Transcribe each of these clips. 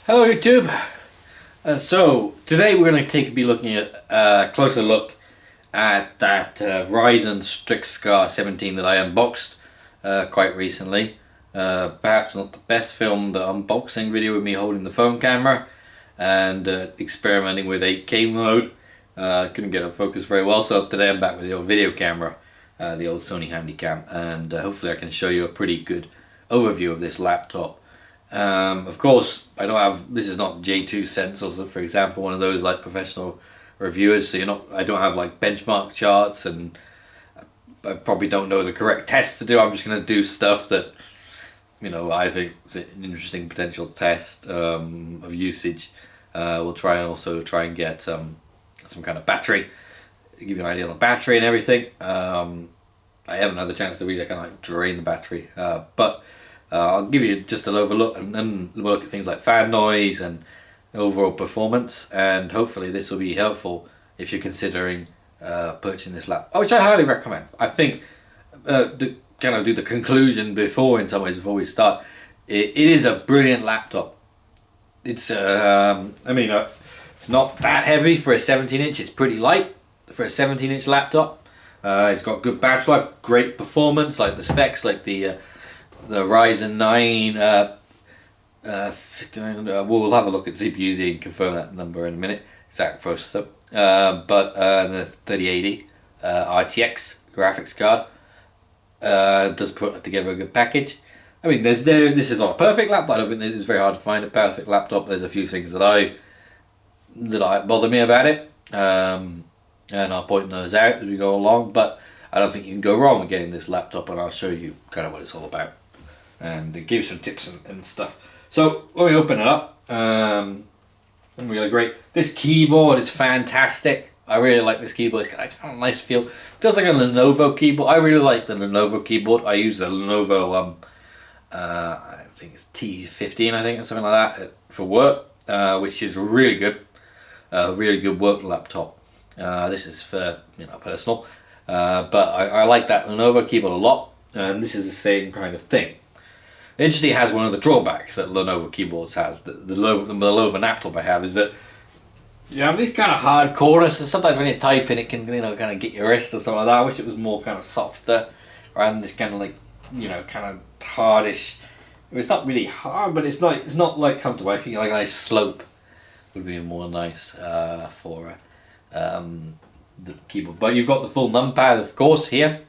Hello YouTube. So today we're going to be looking at a closer look at that Ryzen Strix 17 that I unboxed quite recently. Perhaps not the best filmed unboxing video with me holding the phone camera and experimenting with 8K mode. Couldn't get it focused very well, so today I'm back with the old video camera, the old Sony Handycam, and hopefully I can show you a pretty good overview of this laptop. Of course, I don't have, this is not J2 sensors, for example, one of those like professional reviewers, so I don't have like benchmark charts, and I probably don't know the correct test to do. I'm just going to do stuff that, I think is an interesting potential test of usage. We'll try and get some kind of battery, give you an idea on the battery and everything. I haven't had the chance to really kind of like drain the battery, but I'll give you just an overlook, and then we'll look at things like fan noise and overall performance, and hopefully this will be helpful if you're considering purchasing this laptop, which I highly recommend. I think to kind of do the conclusion before we start, it is a brilliant laptop. It's it's not that heavy for a 17-inch. It's pretty light for a 17-inch laptop. It's got good battery life, great performance, like the specs, like the Ryzen 9, we'll have a look at CPU and confirm that number in a minute, exact processor, but the 3080 RTX graphics card does put together a good package. I mean, this is not a perfect laptop. I don't think it's very hard to find a perfect laptop. There's a few things that bother me about it, and I'll point those out as we go along, but I don't think you can go wrong with getting this laptop, and I'll show you kind of what it's all about and give you some tips and stuff. So when we open it up, we got this keyboard is fantastic. I really like this keyboard. It's got a nice feel. Feels like a Lenovo keyboard. I really like the Lenovo keyboard. I use the Lenovo I think it's T15, I think, or something like that, for work, which is really good work laptop. This is for personal, but I like that Lenovo keyboard a lot, and this is the same kind of thing. Interesting, it has one of the drawbacks that Lenovo keyboards has. The Lenovo laptop I have is that you have these kind of hard corners, so sometimes when you type in, it can kind of get your wrist or something like that. I wish it was more kind of softer, rather than this kind of like kind of hardish. It's not really hard, but it's not like comfortable. I think like a nice slope would be more nice for the keyboard. But you've got the full numpad, of course, here,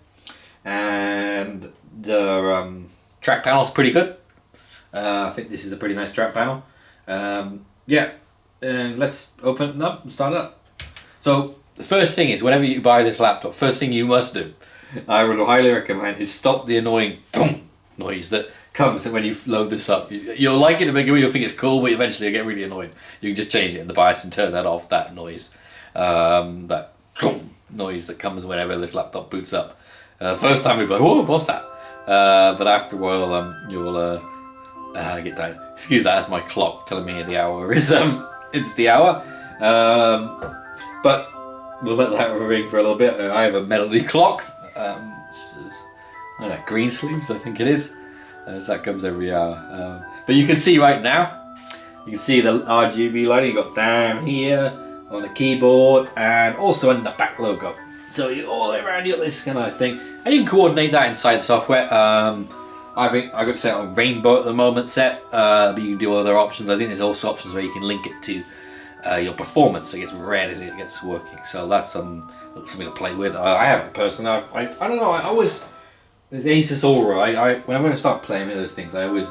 and the track panel is pretty good. I think this is a pretty nice track panel. Yeah, and let's open it up and start it up. So the first thing is, whenever you buy this laptop, first thing you must do, I would highly recommend, is stop the annoying boom noise that comes when you load this up. You'll like it to begin with, you'll think it's cool, but eventually you'll get really annoyed. You can just change it in the BIOS and turn that off, that noise. That noise that comes whenever this laptop boots up. First time you'll be like, whoa, what's that? But after a while, you'll get tired. Excuse that, that's my clock telling me the hour is it's the hour. But we'll let that ring for a little bit. I have a Melody clock. Green sleeves, I think it is. So that comes every hour. But you can see right now, you can see the RGB lighting you got down here on the keyboard, and also in the back logo. So you all around you, this kind of thing, and you can coordinate that inside the software. I think I got it set on rainbow at the moment but you can do other options. I think there's also options where you can link it to your performance, so it gets red as it gets working. So that's something to play with. I haven't personally. I don't know. I always, there's Asus Aura. Whenever I start playing with those things, I always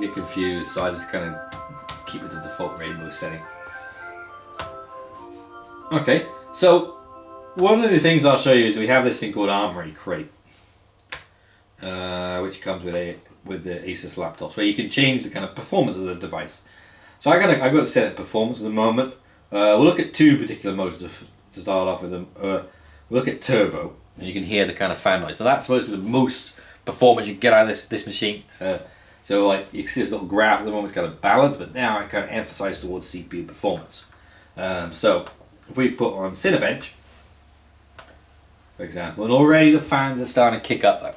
get confused. So I just kind of keep it the default rainbow setting. Okay, so one of the things I'll show you is we have this thing called Armory Crate, which comes with the Asus laptops, where you can change the kind of performance of the device. So I've got it set at performance at the moment. We'll look at two particular modes to start off with them. We'll look at turbo, and you can hear the kind of fan noise. So that's supposed to be the most performance you can get out of this machine. So like you can see this little graph at the moment, it's kind of balanced, but now I kind of emphasize towards CPU performance. So if we put on Cinebench, for example, and already the fans are starting to kick up. Like,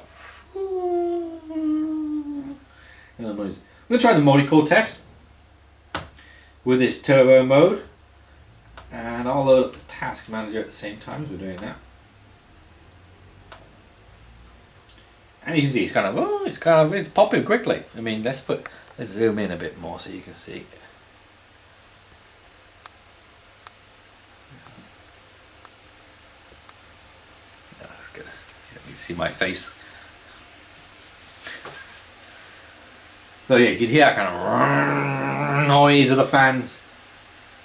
I'm going to try the multi-core test. with this turbo mode, and I'll load up the task manager at the same time as we're doing that. And you can see it's popping quickly. I mean, let's zoom in a bit more so you can see. That's good. You can see my face. So yeah, you can hear that kind of noise of the fans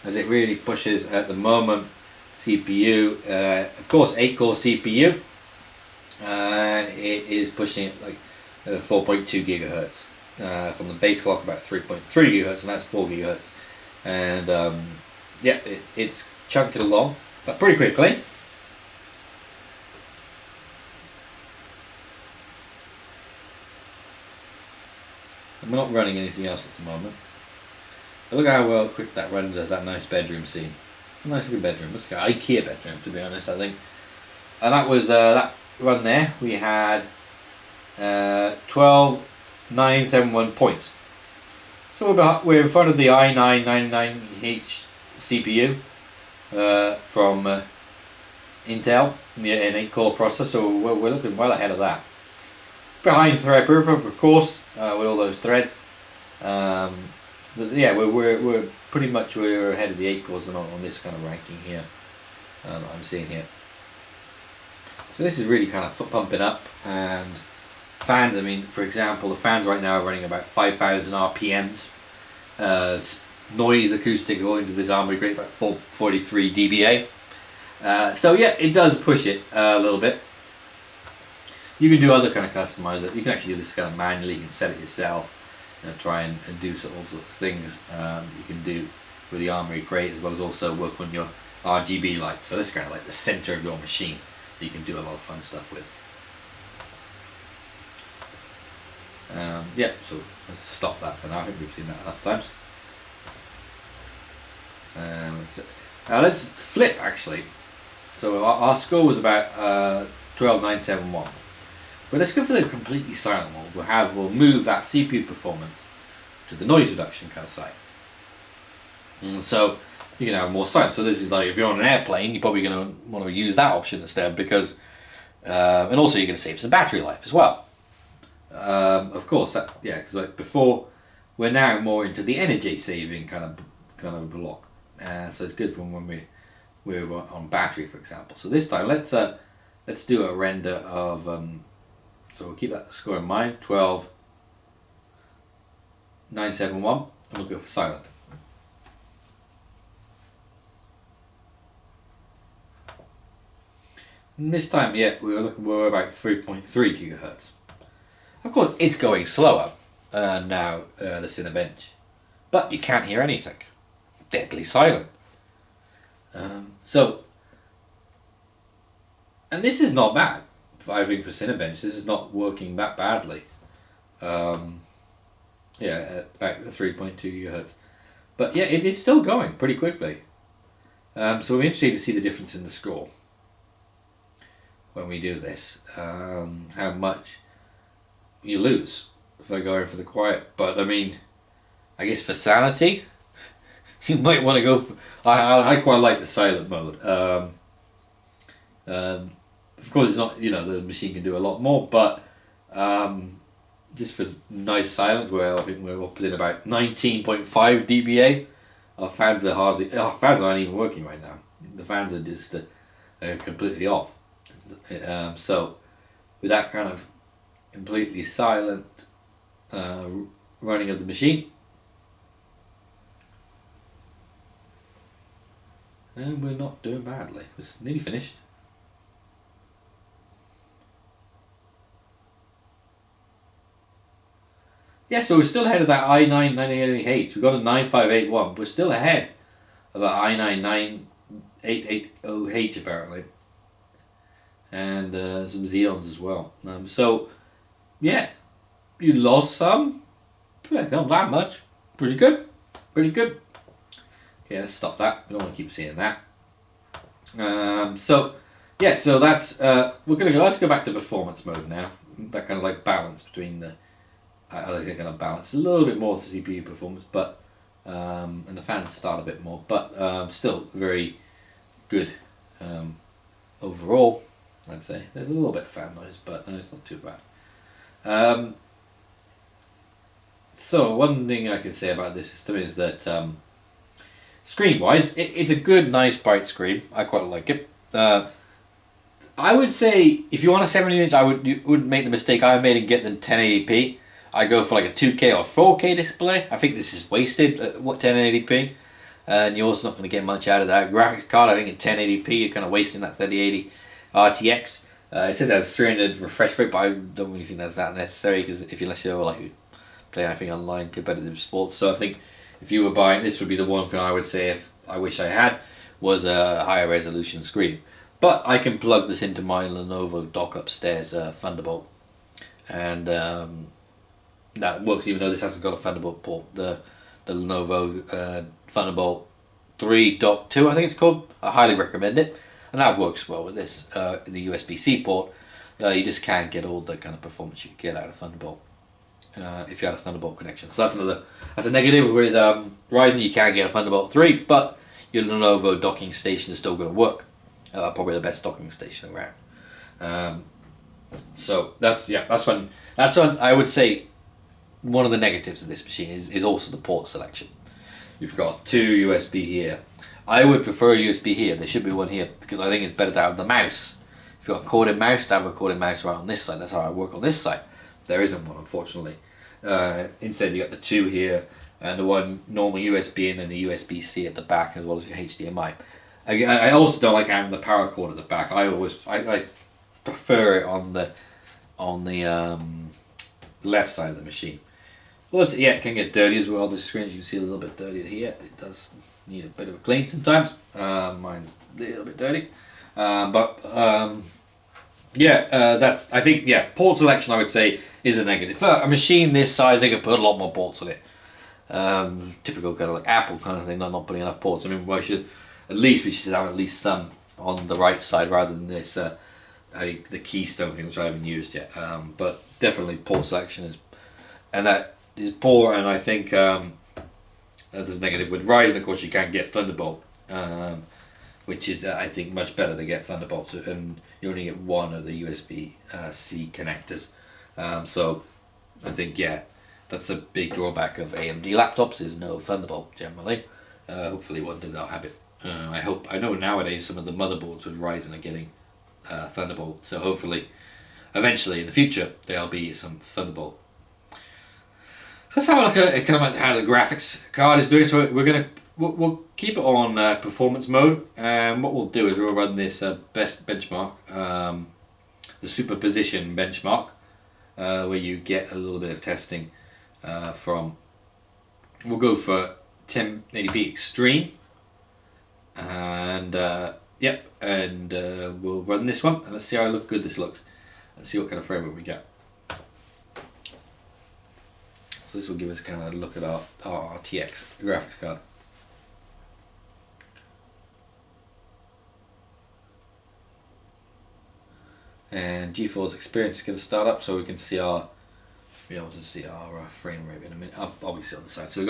as it really pushes at the moment. CPU, of course, 8-core CPU, and it is pushing it like 4.2 gigahertz from the base clock, about 3.3 gigahertz, and that's 4 gigahertz. And yeah, it's chunking along, but pretty quickly. And we're not running anything else at the moment. But look how well quick that runs as that nice bedroom scene. A nice looking bedroom. Let's go IKEA bedroom, to be honest, I think. And that was that run there. We had 12,971 points. So we're in front of the i9-99H CPU from Intel, an 8-core processor. So we're looking well ahead of that. Behind Threadripper, of course, with all those threads. But yeah, we're pretty much ahead of the 8 cores on this kind of ranking here that I'm seeing here. So this is really kind of foot pumping up, and fans. I mean, for example, the fans right now are running about 5,000 RPMs. Noise acoustic going to this armory grade about 443 dBA. So yeah, it does push it a little bit. You can do other kind of customizer. You can actually do this kind of manually. You can set it yourself. Try and do all sorts of things you can do with the armory crate, as well as also work on your RGB lights. So this is kind of like the center of your machine that you can do a lot of fun stuff with. Yeah, so let's stop that for now. I think we've seen that enough times. Now let's flip actually. So our score was about 12,971. But let's go for the completely silent mode. We'll move that CPU performance to the noise reduction kind of side. And so you can have more silence. So this is like if you're on an airplane, you're probably going to want to use that option instead, because and also you're going to save some battery life as well. Of course, because like before, we're now more into the energy saving kind of block. So it's good for when we're on battery, for example. So this time let's do a render of so we'll keep that score in mind, 12,971, and we'll go for silent. And this time, yeah, we're about 3.3 gigahertz. Of course, it's going slower now, the Cinebench, but you can't hear anything. Deadly silent. So, and this is not bad. I think for Cinebench, this is not working that badly. Yeah, at about 3.2 gigahertz. But yeah, it is still going pretty quickly. So we're interested to see the difference in the score when we do this. How much you lose if I go in for the quiet. But I mean, I guess for sanity, you might want to go for. I quite like the silent mode. Of course, it's not, the machine can do a lot more, but just for nice silence, where I think we're up in about 19.5 dBA. Our fans aren't even working right now. The fans are just completely off. So with that kind of completely silent running of the machine, and we're not doing badly. It's nearly finished. Yeah, so we're still ahead of that i9-98H. We've got a 9581. We're still ahead of that i9-9880H apparently. And some Xeons as well. So, yeah, you lost some. Yeah, not that much. Pretty good. Pretty good. Okay, let's stop that. We don't want to keep seeing that. So that's let's go back to performance mode now. That kind of like balance between the. I think kind of balance a little bit more CPU performance, but and the fans start a bit more, but still very good overall. I'd say there's a little bit of fan noise, but no, it's not too bad. So one thing I can say about this system is that screen wise, it's a good, nice, bright screen. I quite like it. I would say if you want a 70-inch, you wouldn't make the mistake I made and get the 1080p. I go for like a 2K or 4K display. I think this is wasted at 1080p, and you're also not going to get much out of that. Graphics card, I think at 1080p, you're kind of wasting that 3080 RTX. It says it has 300 refresh rate, but I don't really think that's that necessary because unless you're like playing anything online competitive sports. So I think if you were buying this, would be the one thing I would say if I wish I had was a higher resolution screen. But I can plug this into my Lenovo dock upstairs, Thunderbolt, and that works even though this hasn't got a Thunderbolt port. The Lenovo Thunderbolt 3.2, I think it's called. I highly recommend it, and that works well with this. The USB-C port, you just can't get all the kind of performance you get out of Thunderbolt if you had a Thunderbolt connection. So that's a negative with Ryzen. You can't get a Thunderbolt 3, but your Lenovo docking station is still going to work. Probably the best docking station around. So that's one I would say one of the negatives of this machine is also the port selection. You've got two USB here. I would prefer a USB here. There should be one here because I think it's better to have the mouse. If you've got a corded mouse, to have a corded mouse right on this side. That's how I work on this side. There isn't one, unfortunately. Instead, you got the two here and the one normal USB and then the USB-C at the back as well as your HDMI. Again, I also don't like having the power cord at the back. I prefer it on the left side of the machine. Also, yeah, it can get dirty as well. The screen, as you can see, a little bit dirty here. It does need a bit of a clean sometimes. Mine's a little bit dirty, that's. I think port selection I would say is a negative. For a machine this size, they could put a lot more ports on it. Typical kind of like Apple kind of thing. They're not putting enough ports. I mean, we should have at least some on the right side rather than this the keystone thing, which I haven't used yet. But definitely port selection is poor, and I think there's a negative with Ryzen. Of course, you can't get Thunderbolt, which is I think much better to get Thunderbolt, and you only get one of the USB-C connectors. So I think that's a big drawback of AMD laptops is no Thunderbolt generally. Hopefully one day they'll have it. I know nowadays some of the motherboards with Ryzen are getting Thunderbolt, so hopefully eventually in the future there'll be some Thunderbolt. Let's have a look at kind of how the graphics card is doing. So we'll keep it on performance mode, and what we'll do is we'll run this best benchmark, the superposition benchmark, where you get a little bit of testing from. We'll go for 1080p extreme, and we'll run this one and let's see how good this looks. Let's see what kind of frame rate we get. So this will give us kind of a look at our RTX graphics card. And Geforce Experience is going to start up so we can see be able to see our frame rate in a minute. Obviously on the side. So we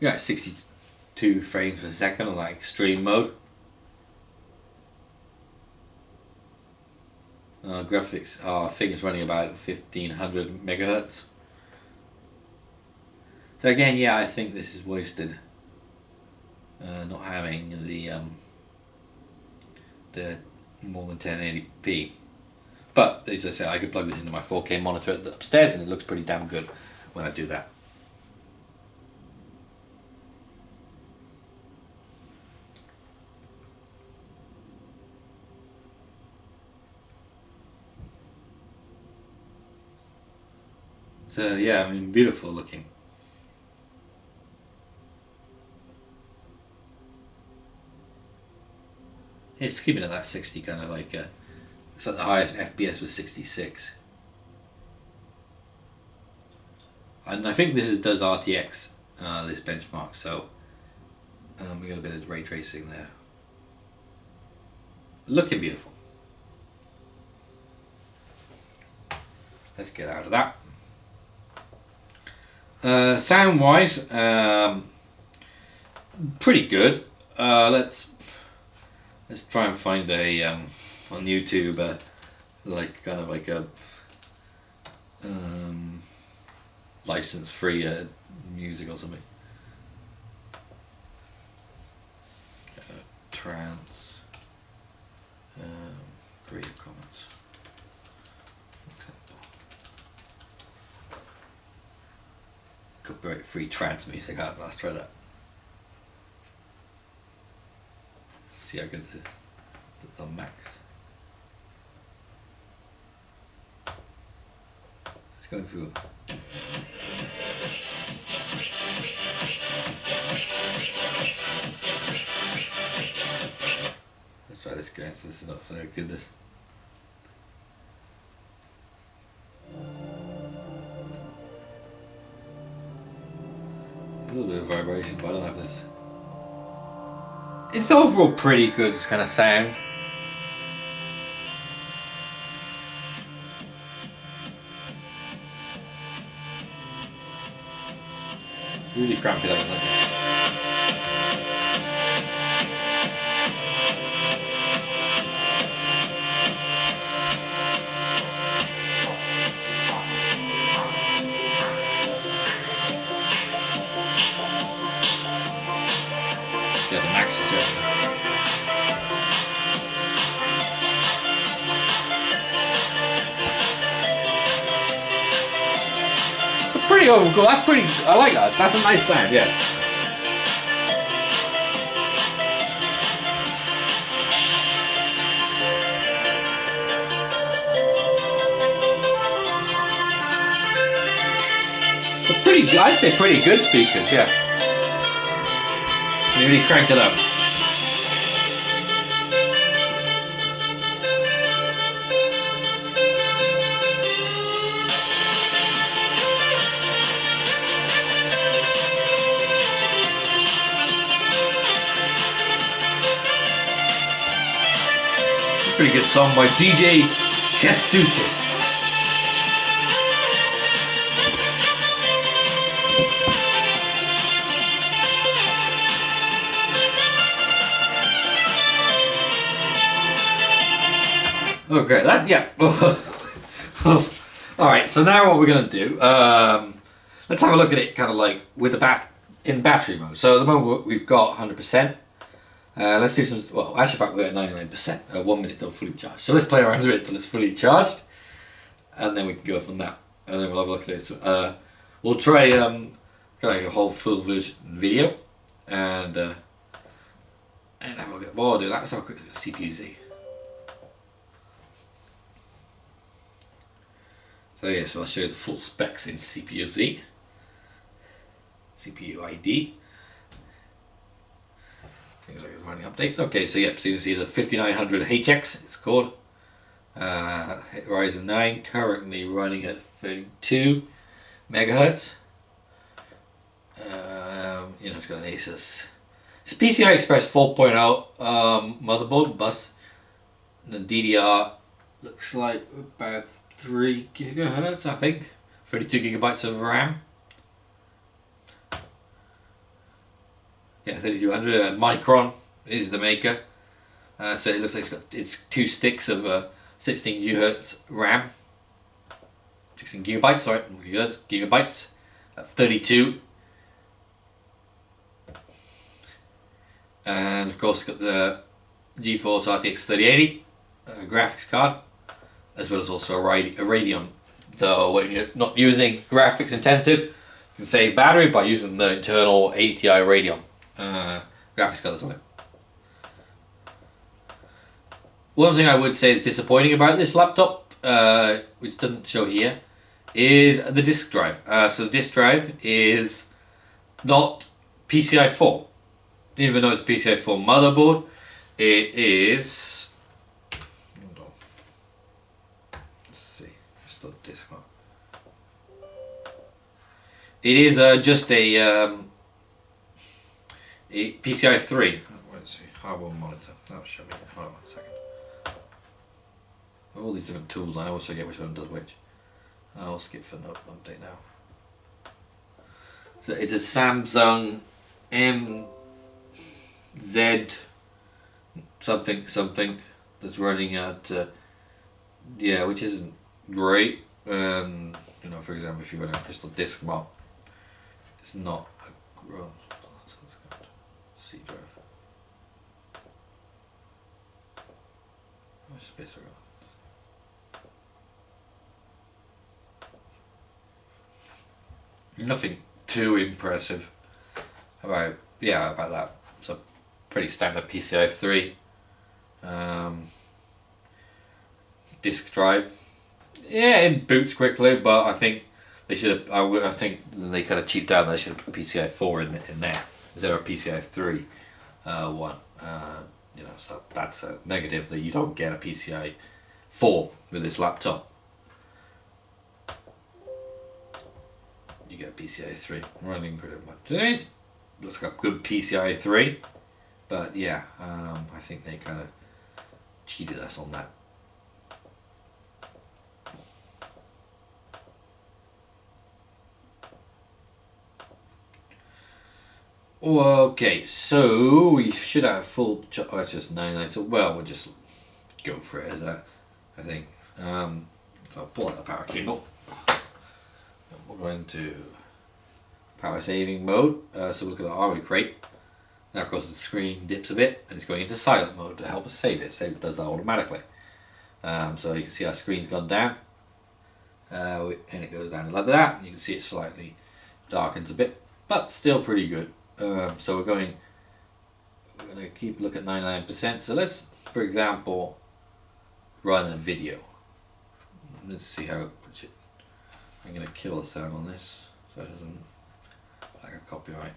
got 62 frames per second on like extreme mode. Graphics, I think it's running about 1500 megahertz. So again, I think this is wasted. Not having the more than 1080p. But as I say, I could plug this into my 4K monitor upstairs, and it looks pretty damn good when I do that. So I mean, beautiful looking. It's keeping it at that 60 kind of like. So the highest FPS was 66. And I think this does RTX, this benchmark, so we got a bit of ray tracing there. Looking beautiful. Let's get out of that. Sound wise, pretty good. Let's try and find a on YouTube like kind of like a license free music or something. Trans Creative Commons example. Copyright free trans music. Let's try that. See how good it's on max. Let's go through. Let's try this guys, this is not so good. This. A little bit of vibration, but I don't know if this. It's overall pretty good, this kind of sound. Really crampy like that. Yeah, the max is it. Pretty overcool. That's pretty. I like that. That's a nice sound. Yeah. But pretty. I'd say pretty good speakers. Yeah. Maybe crank it up. Pretty good song by DJ Geforce. Okay, that yeah. All right, so now what we're gonna do? Let's have a look at it, kind of like with the in battery mode. So at the moment we've got 100%. Let's do some, well, actually, in fact, we're at 99%, 1 minute till fully charged. So let's play around with it till it's fully charged, and then we can go from that, and then we'll have a look at it. So, we'll try kind of like a whole full version video, and have a look at what I'll do. Let's have a quick look at CPU-Z. So yeah, so I'll show you the full specs in CPU-Z, CPU ID. Running updates. Okay, so yep, so you can see the 5900HX it's called. Ryzen 9, currently running at 32 megahertz. You know, it's got an Asus. It's a PCI Express 4.0 motherboard bus. The DDR looks like about 3 gigahertz, I think. 32 gigabytes of RAM. Yeah, 3200. Micron is the maker. So it looks like it's 2 sticks of 16 gigahertz RAM. 16 gigabytes, sorry, gigabytes at 32. And of course, got the Geforce RTX 3080 graphics card, as well as also a Radeon. So when you're not using graphics intensive, you can save battery by using the internal ATI Radeon graphics card that's on it. One thing I would say is disappointing about this laptop, which doesn't show here, is the disk drive. So the disk drive is not PCI 4. Even though it's PCI 4 motherboard, it is. Hold on. Let's see. Just the disk one. It is just a PCI 3. Let's see. Hardware monitor. That'll show me. Hold on a second. I have all these different tools. I always forget which one does which. I'll skip for no update now. So it's a Samsung Z something that's running at yeah, which isn't great. You know, for example, if you run a crystal disk mod, it's not a C drive. Space around. Nothing too impressive about that. It's a pretty standard PCI 3 disk drive. Yeah, it boots quickly, but I think they should have. I think they kind of cheaped out. They should have put PCI 4 in there instead of PCI 3 one. You know, so that's a negative, that you don't get a PCI 4 with this laptop. You get a PCI 3 running pretty much. Looks like a good PCI 3, but yeah, I think they kind of cheated us on that. Okay, so we should have full. Oh, it's just 99. So well, we'll just go for it as that, I think. So I'll pull out the power cable. We're going to power saving mode. So look at the army crate. Now of course the screen dips a bit and it's going into silent mode to help us save it. Save does that automatically. So you can see our screen's gone down. And it goes down like that. And you can see it slightly darkens a bit, but still pretty good. So we're going to keep look at 99%. So let's, for example, run a video. Let's see how it puts it. I'm going to kill the sound on this so it doesn't like a copyright.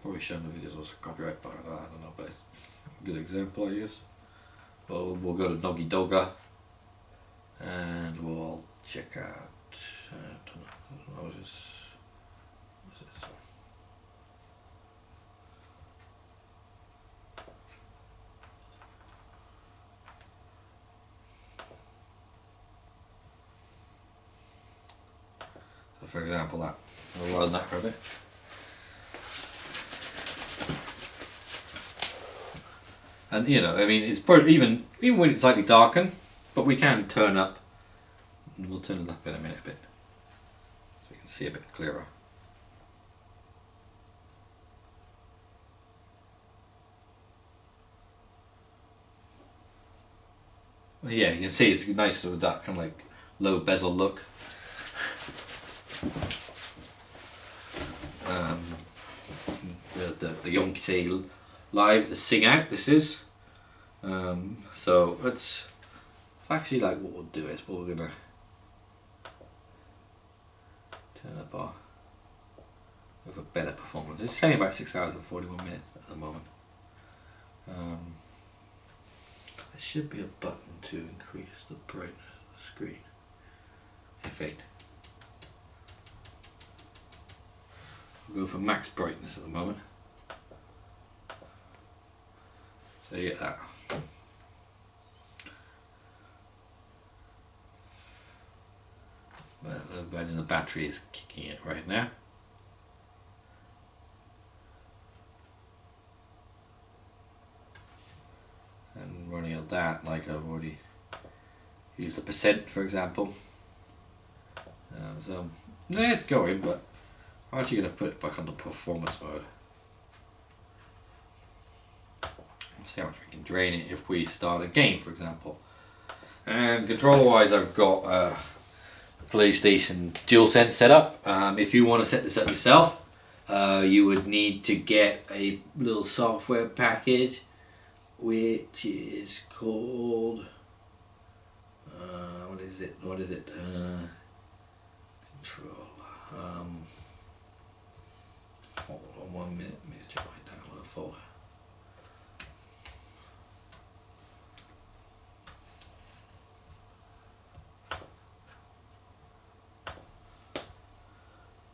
Probably showing the videos was a copyright, but I don't know, but it's a good example, I guess. Well, we'll go to Doggy Dogger and we'll check out. I don't know, for example, that I'll run that for a bit. And you know, I mean, it's probably even when it's slightly darkened, but we can turn up. We'll turn it up in a minute a bit, so we can see a bit clearer. Well, yeah, you can see it's nice with that kind of like low bezel look. The Yonki Live, the Sing Out, this is. So it's actually like what we'll do is we're gonna turn up our with a better performance. It's saying about 6 hours and 41 minutes at the moment. There should be a button to increase the brightness of the screen. Effect. We'll go for max brightness at the moment. So you get that. But the battery is kicking it right now. And running at that, like I've already used the percent, for example. So yeah, it's going, but I'm actually going to put it back onto performance mode. See how much we can drain it if we start a game, for example. And controller wise, I've got a PlayStation DualSense set up. If you want to set this up yourself, you would need to get a little software package which is called what is it control. Hold on 1 minute, let me check my download folder.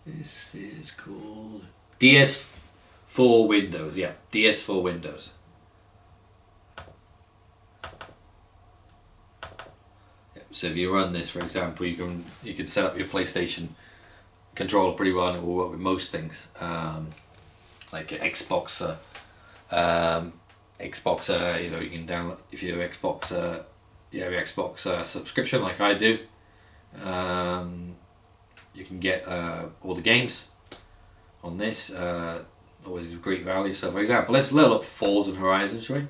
This is called DS4 Windows. Yeah, DS4 Windows. So if you run this, for example, you can set up your PlayStation controller pretty well, and it will work with most things. like Xbox. Xbox, you know, you can download if you have Xbox, your Xbox subscription like I do. You can get all the games on this. Always great value. So, for example, let's load up Forza and Horizon, shall we?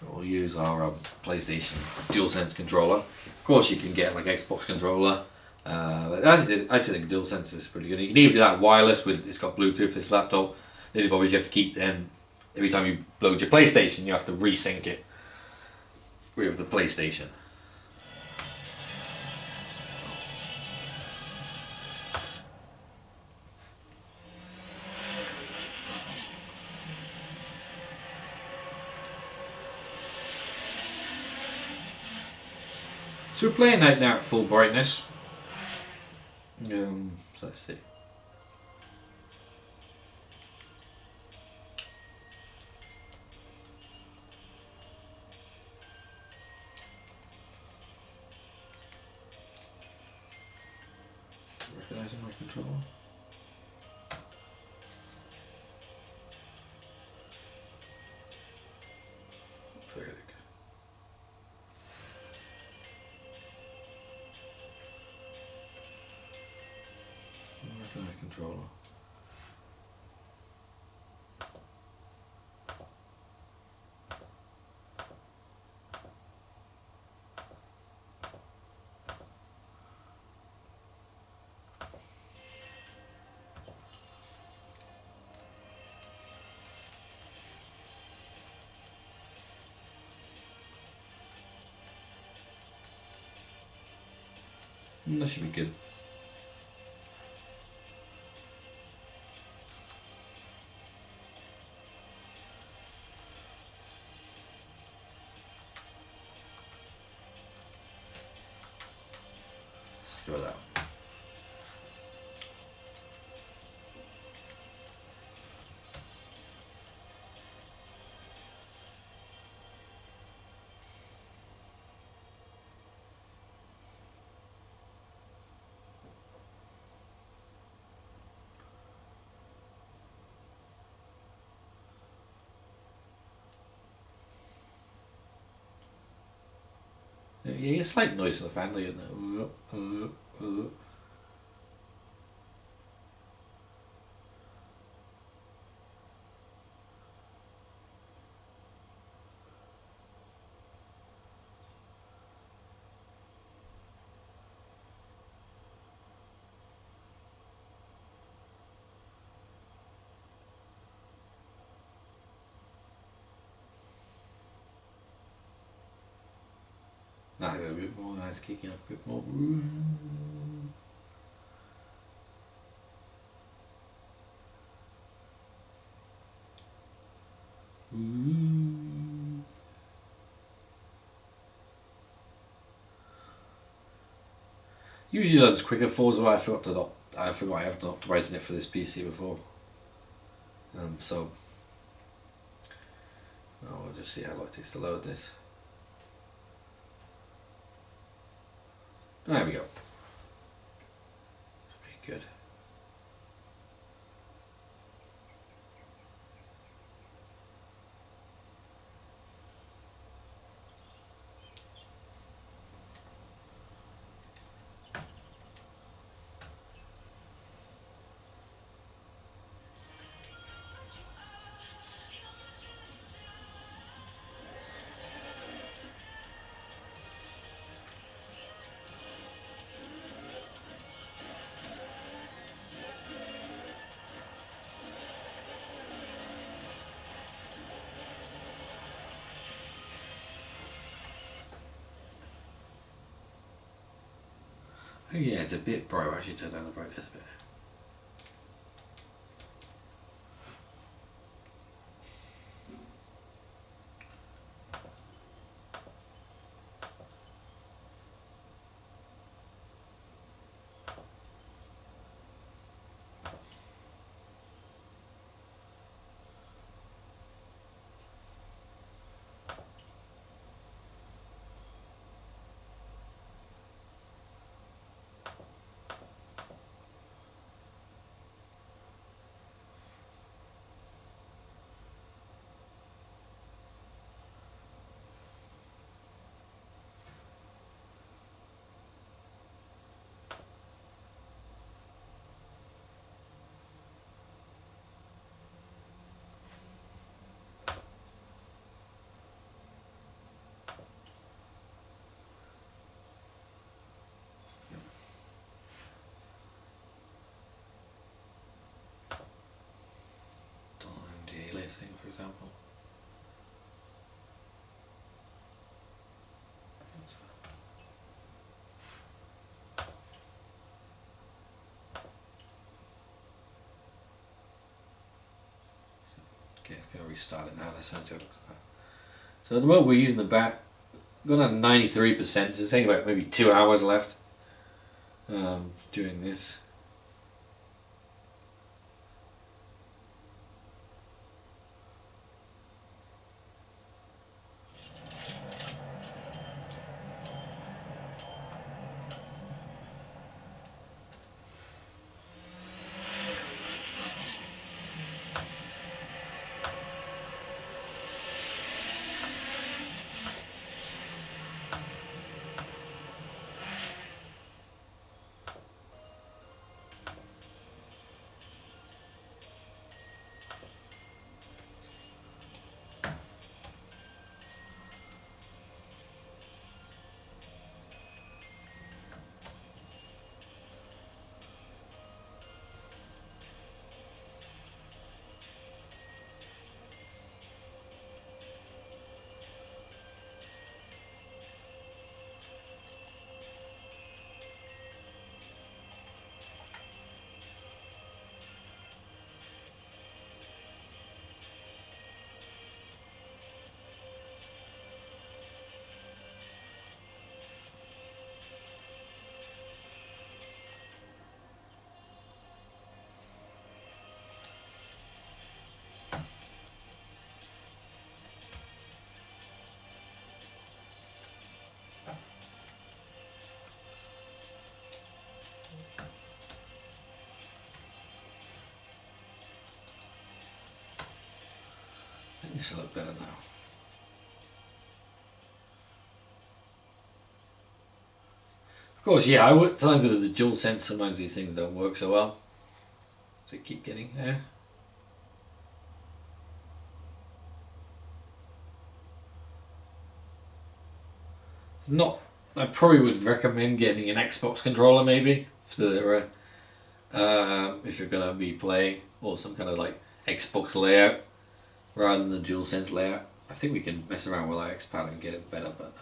We'll use our PlayStation DualSense controller. Of course, you can get like Xbox controller. But I think DualSense is pretty good. You can even do that wireless with. It's got Bluetooth. This laptop. The only problem is you have to keep them every time you load your PlayStation. You have to resync it with the PlayStation. So we're playing out now at full brightness. So let's see. Recognizing my controller. Very good. Recognize controller. That should be good. Let's go that. Yeah, it's like noise in the fan, isn't it? Now I got a bit more, nice kicking up a bit more. Usually that's quicker Forza. I forgot I haven't optimized it for this PC before. So we'll just see how long it takes to load this. There we go. Pretty good. Oh yeah, it's a bit bright. I'll actually turn down the brightness a bit. example. Okay, it's going to restart it now. That's how it looks like. So at the moment we're using the back. Got on 93%, so it's taking about maybe 2 hours left doing this. This will look better now. Of course, yeah, I would times with the dual sense sometimes these things don't work so well. So we keep getting there. Not, I probably would recommend getting an Xbox controller maybe for if you're gonna be playing, or some kind of like Xbox layout rather than the DualSense layout. I think we can mess around with our X-Pad and get it better, but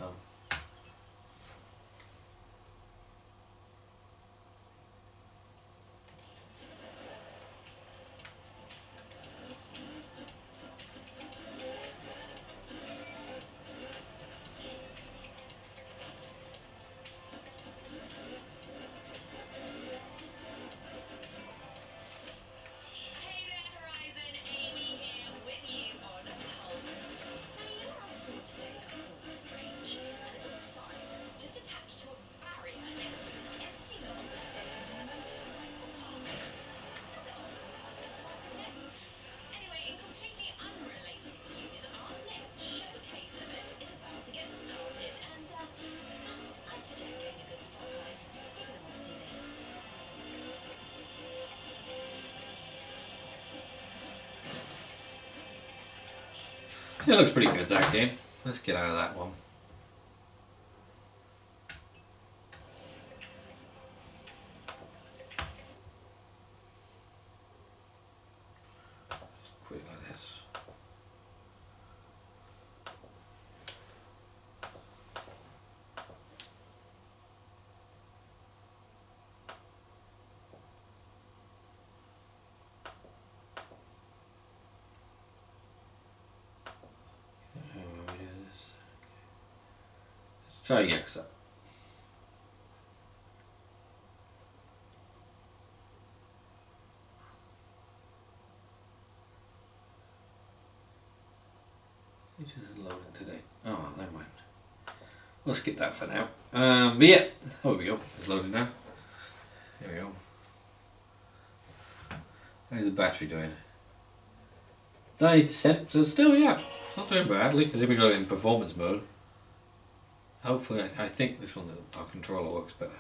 Hey there, Horizon, Amy here with you on Pulse. Now, you know what I saw today that I thought was strange? A little sign just attached to a barrier next to an empty lot that said motorcycle park. A bit odd for a car festival, isn't it? Anyway, in completely unrelated news, our next showcase event is about to get started, and I'd suggest getting a good spot, guys. You're gonna want to see this. it looks pretty good, that game. Let's get out of that one. Quit like this. Let's try Yexa. It isn't loading today. Oh, never mind. We'll skip that for now. But yeah, oh, here we go. It's loading now. There we go. How's the battery doing? 90%. So still, yeah, it's not doing badly because if we go in performance mode, hopefully, I think this one, our controller works better.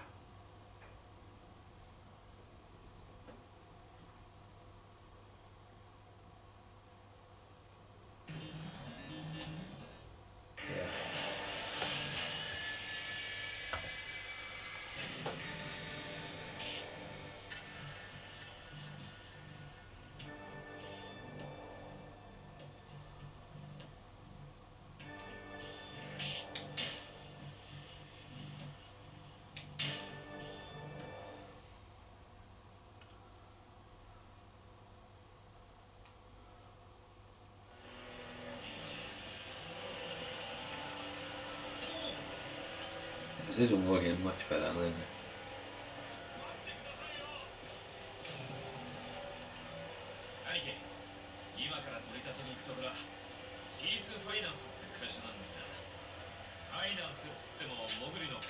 Yeah. This isn't working much better than. 兄貴、今から取り立てに行くところ、ピースファイナンスって会社なんですが、ファイナンスっつってもモグリの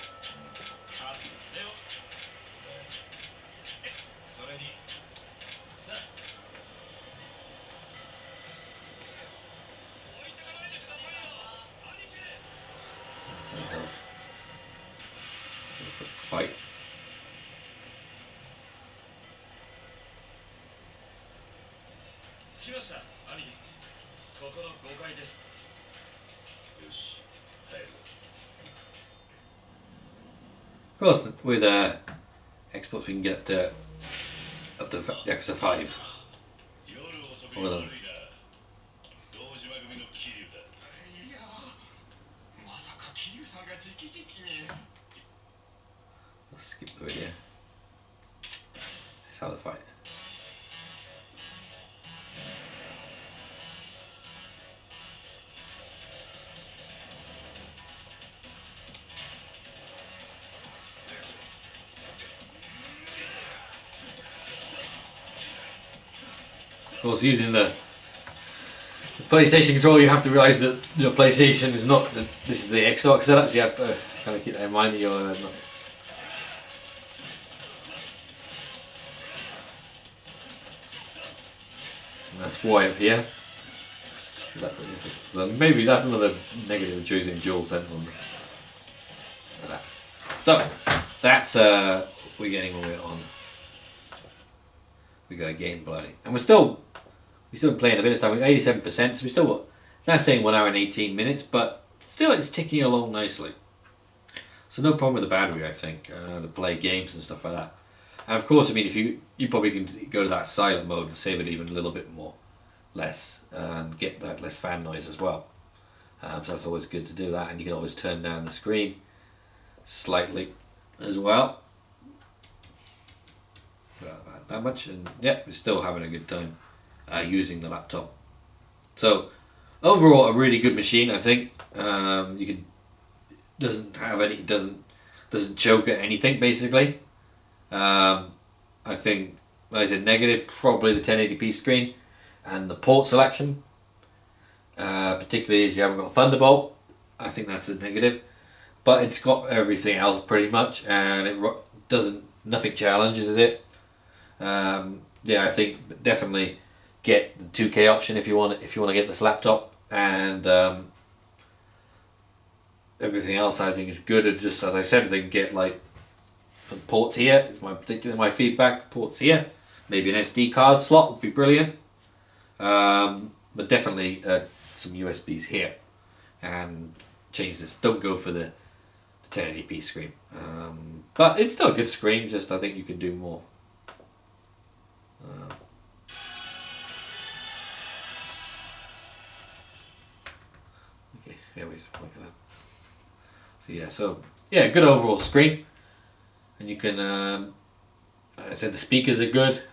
勝手よ。それにさあ、置いてかないでくださいよ、兄貴。 Fight. 着きました、兄貴。ここの5階です。よし、入る。 Of course, with exports we can get up to Yakuza 5. 夜遅くに悪いな。堂島組の桐生だ。いや、まさか桐生さんが直々に。 Let's skip the video. Let's have the fight. Of course, using the PlayStation controller, you have to realise that your PlayStation is not. This is the Xbox setup, so you have to kind of keep that in mind that you're not. That's why up here. Maybe that's another negative of choosing dual sense. So that's we're getting all on. We got a game bloody, and we're still playing a bit of time. We're 87%, so we still got. That's saying 1 hour and 18 minutes, but still it's ticking along nicely. So no problem with the battery, I think, to play games and stuff like that. And of course, I mean, if you probably can go to that silent mode and save it even a little bit less, and get that less fan noise as well. So that's always good to do that, and you can always turn down the screen slightly as well. About that much, and yeah, we're still having a good time using the laptop. So overall, a really good machine, I think. You can doesn't choke at anything basically. I think, like I said, negative probably the 1080p screen and the port selection, particularly as you haven't got Thunderbolt. I think that's a negative, but it's got everything else pretty much, and it nothing challenges it. Yeah, I think definitely get the 2K option if you want to get this laptop, and everything else I think is good. And just as I said, they can get like ports here. It's my feedback. Ports here. Maybe an SD card slot would be brilliant. But definitely some USBs here, and change this. Don't go for the 1080p screen. But it's still a good screen. Just I think you can do more. Okay, here we just look at that. So yeah, good overall screen, and you can. I said the speakers are good.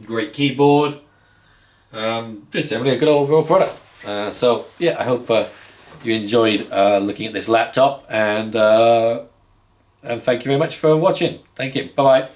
Great keyboard. Just generally a good overall product. So yeah, I hope you enjoyed looking at this laptop, and thank you very much for watching. Thank you. Bye bye.